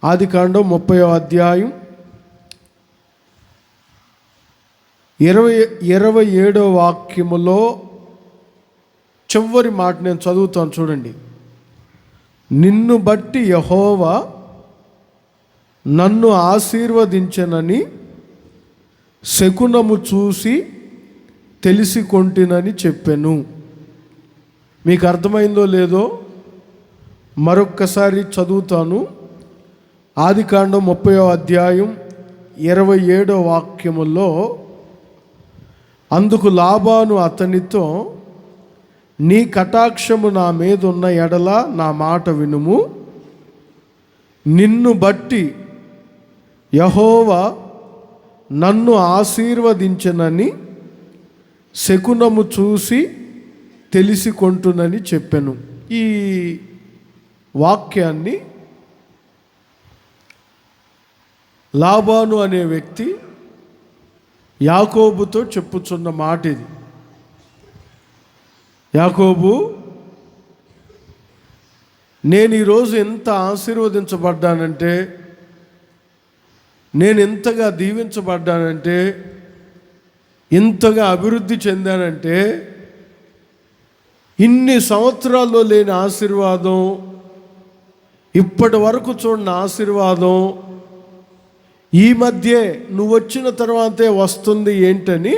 ఆదికాండం 30వ అధ్యాయం 27వ వాక్యములో చివరి మాట నేను చదువుతాను చూడండి. నిన్ను బట్టి యెహోవా నన్ను ఆశీర్వదించెనని శకునము చూసి తెలిసి కొంటినని చెప్పెను. మీకు అర్థమైందో లేదో మరొక్కసారి చదువుతాను. ఆదికాండం 30వ అధ్యాయం 27వ వాక్యములో, అందుకు లాబాను అతనితో, నీ కటాక్షము నా మీద ఉన్న ఎడల నా మాట వినుము. నిన్ను బట్టి యెహోవా నన్ను ఆశీర్వదించెనని శకునము చూసి తెలిసి కొంటునని చెప్పెను. ఈ వాక్యాన్ని లాబాను అనే వ్యక్తి యాకోబుతో చెప్పుచున్న మాట ఇది. యాకోబు, నేను ఈరోజు ఎంత ఆశీర్వదించబడ్డానంటే, నేను ఎంతగా దీవించబడ్డానంటే, ఎంతగా అభివృద్ధి చెందానంటే, ఇన్ని సంవత్సరాల్లో లేని ఆశీర్వాదం, ఇప్పటి వరకు చూడని ఆశీర్వాదం ఈ మధ్యే నువ్వు వచ్చిన తర్వాతే వస్తుంది ఏంటని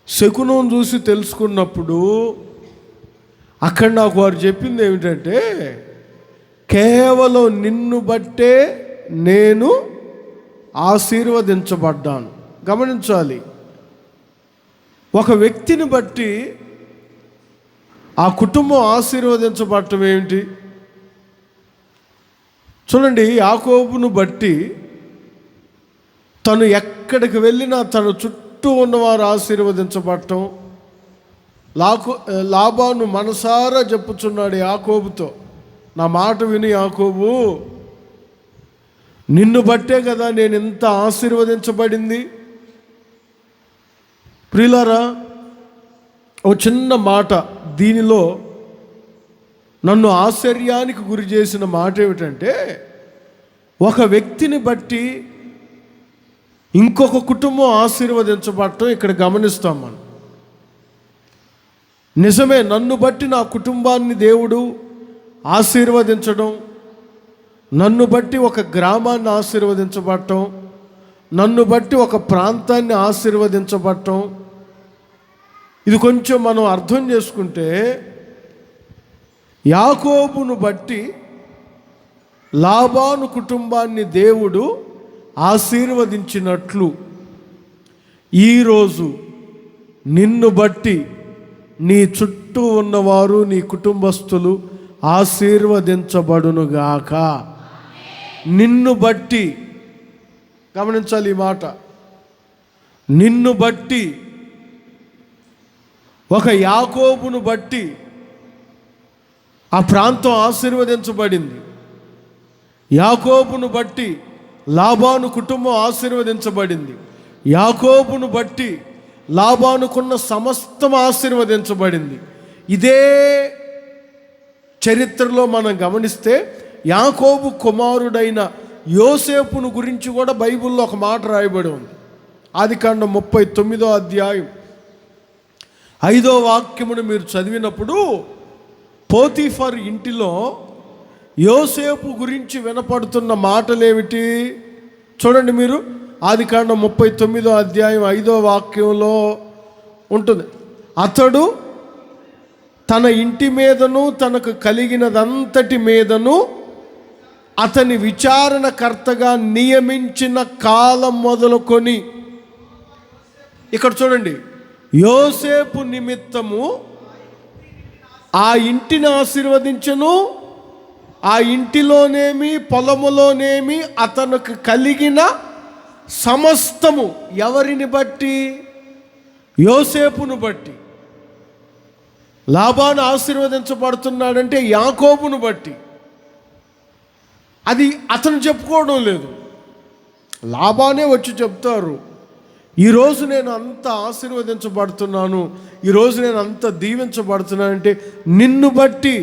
శకునం చూసి తెలుసుకున్నప్పుడు అక్కడ నాకు వారు చెప్పింది ఏమిటంటే, కేవలం నిన్ను బట్టే నేను ఆశీర్వదించబడ్డాను. గమనించాలి, ఒక వ్యక్తిని బట్టి ఆ కుటుంబం ఆశీర్వదించబడటం ఏమిటి? చూడండి, యాకోబును బట్టి తను ఎక్కడికి వెళ్ళినా తన చుట్టూ ఉన్నవారు ఆశీర్వదించబడటం. లాబాను మనసారా చెప్పుచున్నాడు యాకోబుతో, నా మాట విని యాకోబు, నిన్ను బట్టే కదా నేను ఎంత ఆశీర్వదించబడింది. ప్రియులారా, ఓ చిన్న మాట దీనిలో నన్ను ఆశ్చర్యానికి గురి చేసిన మాట ఏమిటంటే, ఒక వ్యక్తిని బట్టి ఇంకొక కుటుంబం ఆశీర్వదించబడటం ఇక్కడ గమనిస్తాం మనం. నిజమే, నన్ను బట్టి నా కుటుంబాన్ని దేవుడు ఆశీర్వదించడం, నన్ను బట్టి ఒక గ్రామాన్ని ఆశీర్వదించబడటం, నన్ను బట్టి ఒక ప్రాంతాన్ని ఆశీర్వదించబడటం, ఇది కొంచెం మనం అర్థం చేసుకుంటే, యాకోబును బట్టి లాబాను కుటుంబాన్ని దేవుడు ఆశీర్వదించినట్లు ఈరోజు నిన్ను బట్టి నీ చుట్టూ ఉన్నవారు, నీ కుటుంబస్తులు ఆశీర్వదించబడునుగాక. నిన్ను బట్టి, గమనించాలి ఈ మాట, నిన్ను బట్టి, ఒక యాకోబును బట్టి ఆ ప్రాంతం ఆశీర్వదించబడింది. యాకోబును బట్టి లాబాను కుటుంబం ఆశీర్వదించబడింది. యాకోబును బట్టి లాబానుకున్న సమస్తం ఆశీర్వదించబడింది. ఇదే చరిత్రలో మనం గమనిస్తే యాకోబు కుమారుడైన యోసేపును గురించి కూడా బైబిల్లో ఒక మాట రాయబడి ఉంది. ఆదికాండం 39వ అధ్యాయం 5వ వాక్యమును మీరు చదివినప్పుడు, పోతీఫర్ ఇంటిలో యోసేపు గురించి వినపడుతున్న మాటలేమిటి చూడండి మీరు. ఆదికాండం 39వ అధ్యాయం 5వ వాక్యంలో ఉంటుంది, అతడు తన ఇంటి మీదను తనకు కలిగినదంతటి మీదను అతని విచారణకర్తగా నియమించిన కాలం మొదలుకొని, ఇక్కడ చూడండి, యోసేపు నిమిత్తము ఆ ఇంటిని ఆశీర్వదించను, ఆ ఇంటిలోనేమి పొలములోనేమి అతనికి కలిగిన సమస్తము. ఎవరిని బట్టి? యోసేపును బట్టి. లాబాను ఆశీర్వదించబడుతున్నాడంటే యాకోబును బట్టి. అది అతను చెప్పుకోవడం లేదు, లాబానే వచ్చి చెప్తారు, ఈరోజు నేను అంత ఆశీర్వదించబడుతున్నాను, ఈరోజు నేను అంత దీవించబడుతున్నానంటే నిన్ను బట్టి.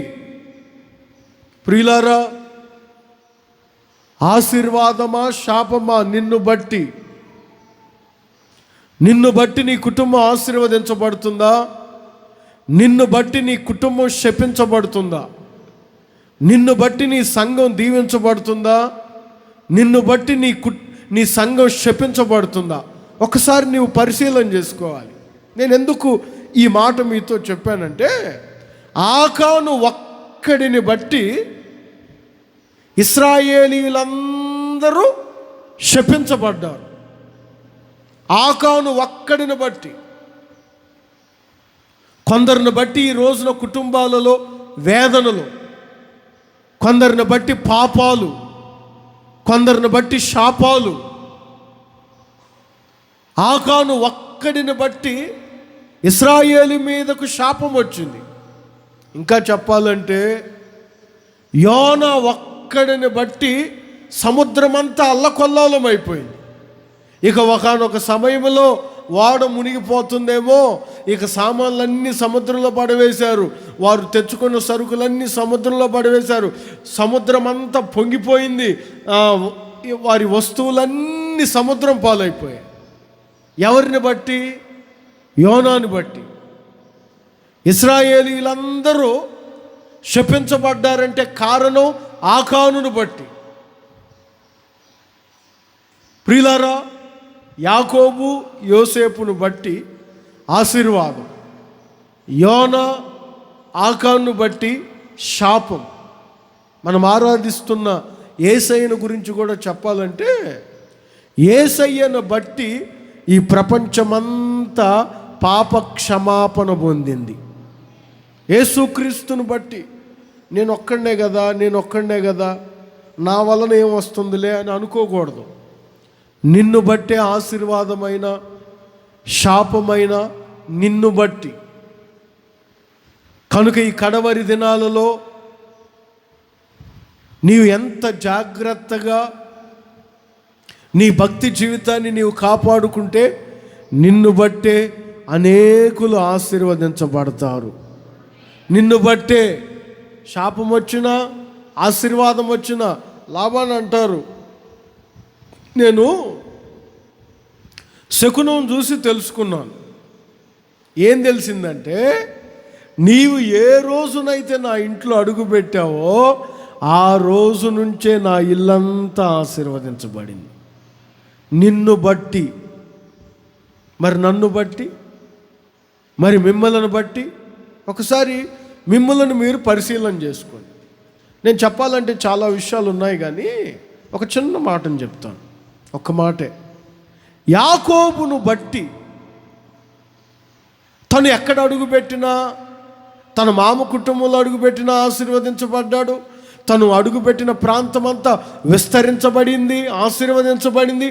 ప్రియులారా, ఆశీర్వాదమా శాపమా? నిన్ను బట్టి నీ కుటుంబం ఆశీర్వదించబడుతుందా? నిన్ను బట్టి నీ కుటుంబం శపించబడుతుందా? నిన్ను బట్టి నీ సంఘం దీవించబడుతుందా? నిన్ను బట్టి నీ సంఘం శపించబడుతుందా? ఒకసారి నీవు పరిశీలన చేసుకోవాలి. నేను ఎందుకు ఈ మాట మీతో చెప్పానంటే, ఆకాను ఒక్కడిని బట్టి ఇశ్రాయేలీయులందరూ శపించబడ్డారు. ఆకాను ఒక్కడిని బట్టి. కొందరిని బట్టి ఈ రోజున కుటుంబాలలో వేదనలు, కొందరిని బట్టి పాపాలు, కొందరిని బట్టి శాపాలు. ఆకాను ఒక్కడిని బట్టి ఇశ్రాయేలు మీదకు శాపం వచ్చింది. ఇంకా చెప్పాలంటే యోనా ఒక్కడిని బట్టి సముద్రమంతా అల్లకొల్లాలం అయిపోయింది. ఇక ఒకానొక సమయంలో వాడ మునిగిపోతుందేమో, ఇక సామాన్లన్నీ సముద్రంలో పడవేశారు. వారు తెచ్చుకున్న సరుకులన్నీ సముద్రంలో పడవేశారు. సముద్రం అంతా పొంగిపోయింది. వారి వస్తువులన్నీ సముద్రం పాలైపోయాయి. ఎవరిని బట్టి? యోనాని బట్టి. ఇశ్రాయేలీయులందరూ శపించబడ్డారంటే కారణం ఆకానును బట్టి. ప్రియులారా, యాకోబు యోసేపును బట్టి ఆశీర్వాదం, యోనా ఆకాను బట్టి శాపం. మనం ఆరాధిస్తున్న యేసయ్యను గురించి కూడా చెప్పాలంటే, యేసయ్యను బట్టి ఈ ప్రపంచమంతా పాప క్షమాపణ పొందింది. యేసుక్రీస్తుని బట్టి నేను ఒక్కడే కదా, నా వలన ఏం వస్తుందిలే అని అనుకోకూడదు. నిన్ను బట్టే ఆశీర్వాదమైన శాపమైన నిన్ను బట్టి. కనుక ఈ కడవరి దినాలలో నీవు ఎంత జాగ్రత్తగా నీ భక్తి జీవితాన్ని నీవు కాపాడుకుంటే నిన్ను బట్టే అనేకులు ఆశీర్వదించబడతారు. నిన్ను బట్టే శాపం వచ్చినా ఆశీర్వాదం వచ్చినా లాభాన్ని అంటారు. నేను శకునం చూసి తెలుసుకున్నాను. ఏం తెలిసిందంటే, నీవు ఏ రోజునైతే నా ఇంట్లో అడుగు పెట్టావో ఆ రోజు నుంచే నా ఇల్లంతా ఆశీర్వదించబడింది. నిన్ను బట్టి. మరి నన్ను బట్టి, మరి మిమ్మల్ని బట్టి ఒకసారి మిమ్మల్ని మీరు పరిశీలన చేసుకోండి. నేను చెప్పాలంటే చాలా విషయాలు ఉన్నాయి, కానీ ఒక చిన్న మాటను చెప్తాను. ఒక మాటే. యాకోబును బట్టి తను ఎక్కడ అడుగుపెట్టినా, తన మామ కుటుంబంలో అడుగుపెట్టినా ఆశీర్వదించబడ్డాడు. తను అడుగుపెట్టిన ప్రాంతం అంతా విస్తరించబడింది, ఆశీర్వదించబడింది.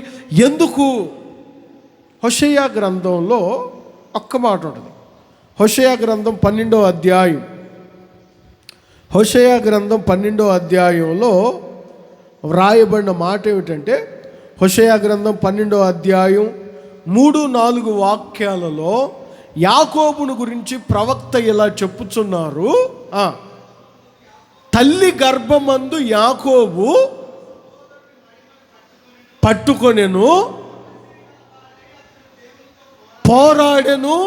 ఎందుకు? హోషేయ గ్రంథంలో ఒక్క మాట ఉంటుంది. హోషేయ గ్రంథం 12వ అధ్యాయం. హోషేయ గ్రంథం 12వ అధ్యాయంలో వ్రాయబడిన మాట ఏమిటంటే, హోషేయ గ్రంథం 12వ అధ్యాయం 3-4 వాక్యాలలో యాకోబును గురించి ప్రవక్త ఇలా చెప్పుచున్నారు. తల్లి గర్భమందు యాకోబు పట్టుకొనెను, పోరాడెను,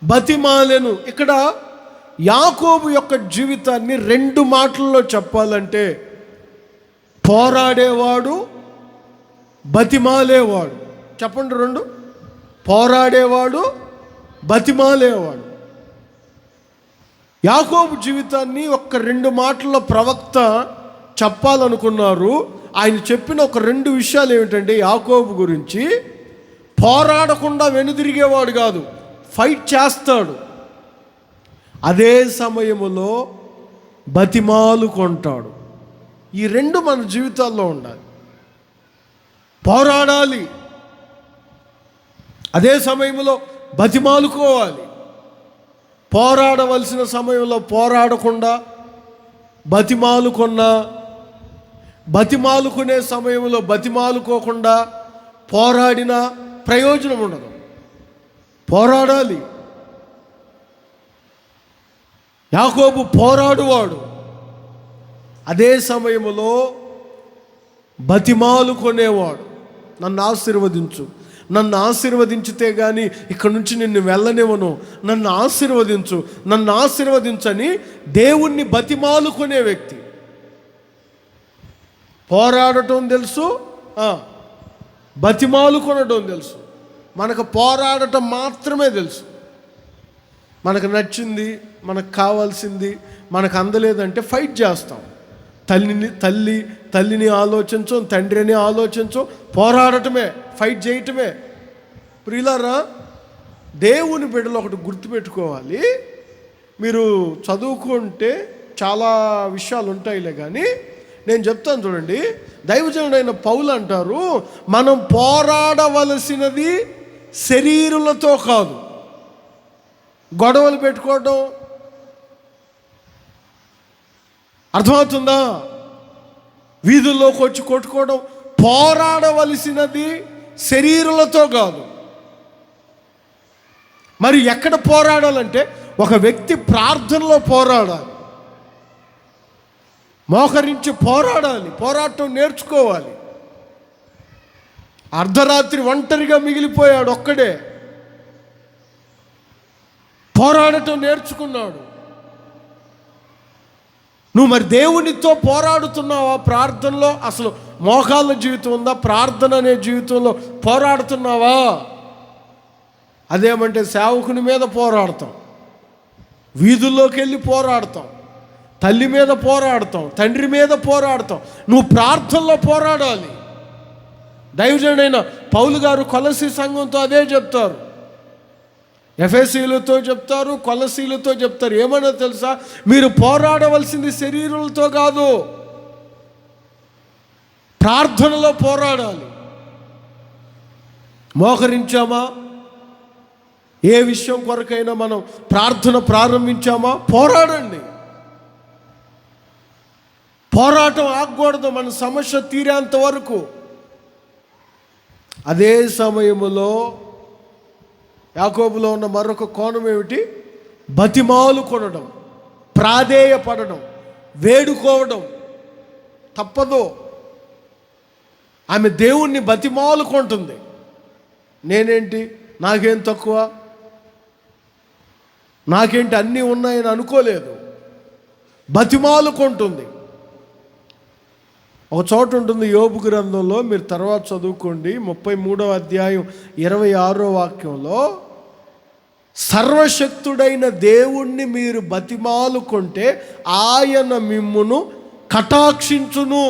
బతిమాలెను. ఇక్కడ యాకోబు యొక్క జీవితాన్ని 2 మాటల్లో చెప్పాలంటే, పోరాడేవాడు, బతిమాలేవాడు. చెప్పండి 2. పోరాడేవాడు, బతిమాలేవాడు. యాకోబు జీవితాన్ని 2 మాటల్లో ప్రవక్త చెప్పాలనుకున్నారు. ఆయన చెప్పిన 2 విషయాలు ఏమిటంటే, యాకోబు గురించి పోరాడకుండా వెనుదిరిగేవాడు కాదు, ఫైట్ చేస్తాడు. అదే సమయంలో బతిమాలుకుంటాడు. ఈ 2 మన జీవితాల్లో ఉండాలి. పోరాడాలి, అదే సమయంలో బతిమాలుకోవాలి. పోరాడవలసిన సమయంలో పోరాడకుండా బతిమాలుకునే సమయంలో బతిమాలుకోకుండా పోరాడినా ప్రయోజనం ఉండదు. పోరాడాలి. యాకోబు పోరాడువాడు. అదే సమయంలో బతిమాలు కొనేవాడు. నన్ను ఆశీర్వదించు, నన్ను ఆశీర్వదించితే కానీ ఇక్కడ నుంచి నిన్ను వెళ్ళనివ్వను, నన్ను ఆశీర్వదించు, నన్ను ఆశీర్వదించని దేవుణ్ణి బతిమాలు కొనే వ్యక్తి. పోరాడటం తెలుసు, బతిమాలు కొనడం తెలుసు. మనకు పోరాడటం మాత్రమే తెలుసు. మనకు నచ్చింది, మనకు కావాల్సింది మనకు అందలేదంటే ఫైట్ చేస్తాం. తల్లిని ఆలోచించం, తండ్రిని ఆలోచించం, పోరాడటమే, ఫైట్ చేయటమే. ప్రియులారా, దేవుని బిడ్డలు ఒకటి గుర్తుపెట్టుకోవాలి. మీరు చదువుకుంటే చాలా విషయాలు ఉంటాయిలే, కానీ నేను చెప్తాను చూడండి. దైవజనుడైన పౌలు అంటారు, మనం పోరాడవలసినది శరీరులతో కాదు. గొడవలు పెట్టుకోవడం అర్థమవుతుందా? వీధుల్లోకి వచ్చి కొట్టుకోవడం. పోరాడవలసినది శరీరులతో కాదు. మరి ఎక్కడ పోరాడాలంటే ఒక వ్యక్తి ప్రార్థనలో పోరాడాలి, మోకరించి పోరాడాలి, పోరాటం నేర్చుకోవాలి. అర్ధరాత్రి ఒంటరిగా మిగిలిపోయాడు, ఒక్కడే పోరాడటం నేర్చుకున్నాడు. నువ్వు మరి దేవునితో పోరాడుతున్నావా? ప్రార్థనలో అసలు మోకాళ్ళ జీవితం ఉందా? ప్రార్థన అనే జీవితంలో పోరాడుతున్నావా? అదేమంటే సేవకుని మీద పోరాడతాం, వీధుల్లోకి వెళ్ళి పోరాడతాం, తల్లి మీద పోరాడతాం, తండ్రి మీద పోరాడతాం. నువ్వు ప్రార్థనలో పోరాడాలి. దైవజనుడైన పౌలు గారు కొలసీ సంఘంతో అదే చెప్తారు, ఎఫెసీయులతో చెప్తారు, కొలసీలతో చెప్తారు. ఏమన్నా తెలుసా? మీరు పోరాడవలసింది శరీరులతో కాదు, ప్రార్థనలో పోరాడాలి. మోకరించామా? ఏ విషయం కొరకైనా మనం ప్రార్థన ప్రారంభించామా? పోరాడండి. పోరాటం ఆగకూడదు, మన సమస్య తీరేంత వరకు. అదే సమయంలో యాకోబులో ఉన్న మరొక కోణం ఏమిటి? బతిమాలు కొనడం, ప్రాధేయపడడం, వేడుకోవడం. తప్పదు. ఆమె దేవుణ్ణి బతిమాలు కొంటుంది. నేనేంటి, నాకేం తక్కువ, నాకేంటి అన్నీ ఉన్నాయని అనుకోలేదు. బతిమాలు కొంటుంది. ఒక చోట ఉంటుంది యోబు గ్రంథంలో, మీరు తర్వాత చదువుకోండి, 33వ అధ్యాయం 26వ వాక్యంలో, సర్వశక్తుడైన దేవుణ్ణి మీరు బతిమాలుకుంటే ఆయన మిమ్మును కటాక్షించును.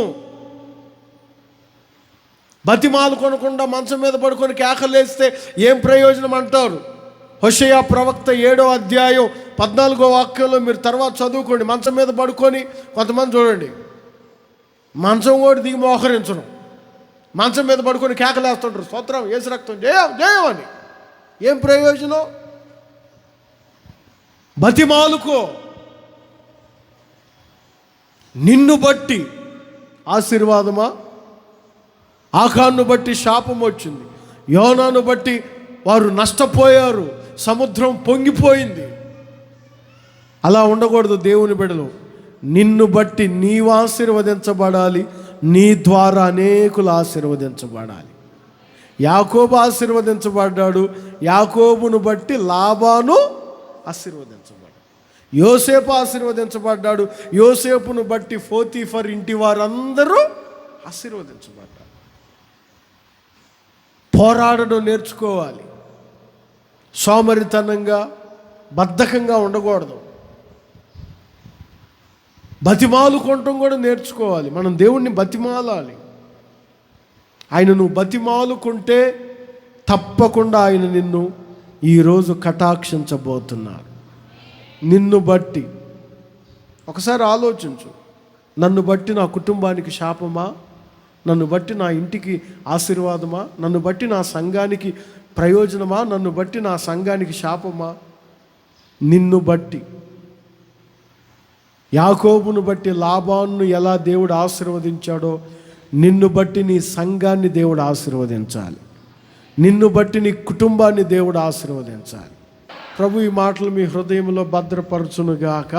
బతిమాలు కొనకుండా మంచం మీద పడుకొని కేకలేస్తే ఏం ప్రయోజనం అంటారు? హోషేయ ప్రవక్త 7వ అధ్యాయం 14వ వాక్యంలో మీరు తర్వాత చదువుకోండి. మంచం మీద పడుకొని కొంతమంది చూడండి, మంచం కూడా దిగి మోకరించడం, మంచం మీద పడుకొని కేకలేస్తుంటారు, స్తోత్రం, యేసు రక్తం, జయం జయం అని. ఏం ప్రయోజనం? బతిమాలుకో. నిన్ను బట్టి ఆశీర్వాదమా? ఆకాను బట్టి శాపం వచ్చింది, యోనాను బట్టి వారు నష్టపోయారు, సముద్రం పొంగిపోయింది. అలా ఉండకూడదు దేవుని బిడ్డలు. నిన్ను బట్టి నీవు ఆశీర్వదించబడాలి, నీ ద్వారా అనేకులు ఆశీర్వదించబడాలి. యాకోబు ఆశీర్వదించబడ్డాడు, యాకోబును బట్టి లాబాను ఆశీర్వదించబడ్డాడు. యోసేపు ఆశీర్వదించబడ్డాడు, యోసేపును బట్టి పోతీఫర్ ఇంటి వారందరూ ఆశీర్వదించబడ్డారు. పోరాడడం నేర్చుకోవాలి. సోమరితనంగా, బద్ధకంగా ఉండకూడదు. బతిమాలుకోవటం కూడా నేర్చుకోవాలి. మనం దేవుణ్ణి బతిమాలాలి. ఆయన నువ్వు బతిమాలుకుంటే తప్పకుండా ఆయన నిన్ను ఈరోజు కటాక్షించబోతున్నారు. నిన్ను బట్టి ఒకసారి ఆలోచించు. నన్ను బట్టి నా కుటుంబానికి శాపమా? నన్ను బట్టి నా ఇంటికి ఆశీర్వాదమా? నన్ను బట్టి నా సంఘానికి ప్రయోజనమా? నన్ను బట్టి నా సంఘానికి శాపమా? నిన్ను బట్టి. యాకోబును బట్టి లాబాను ఎలా దేవుడు ఆశీర్వదించాడో నిన్ను బట్టి నీ సంఘాన్ని దేవుడు ఆశీర్వదించాలి. నిన్ను బట్టి నీ కుటుంబాన్ని దేవుడు ఆశీర్వదించాలి. ప్రభు ఈ మాటలు మీ హృదయంలో భద్రపరచునుగాక.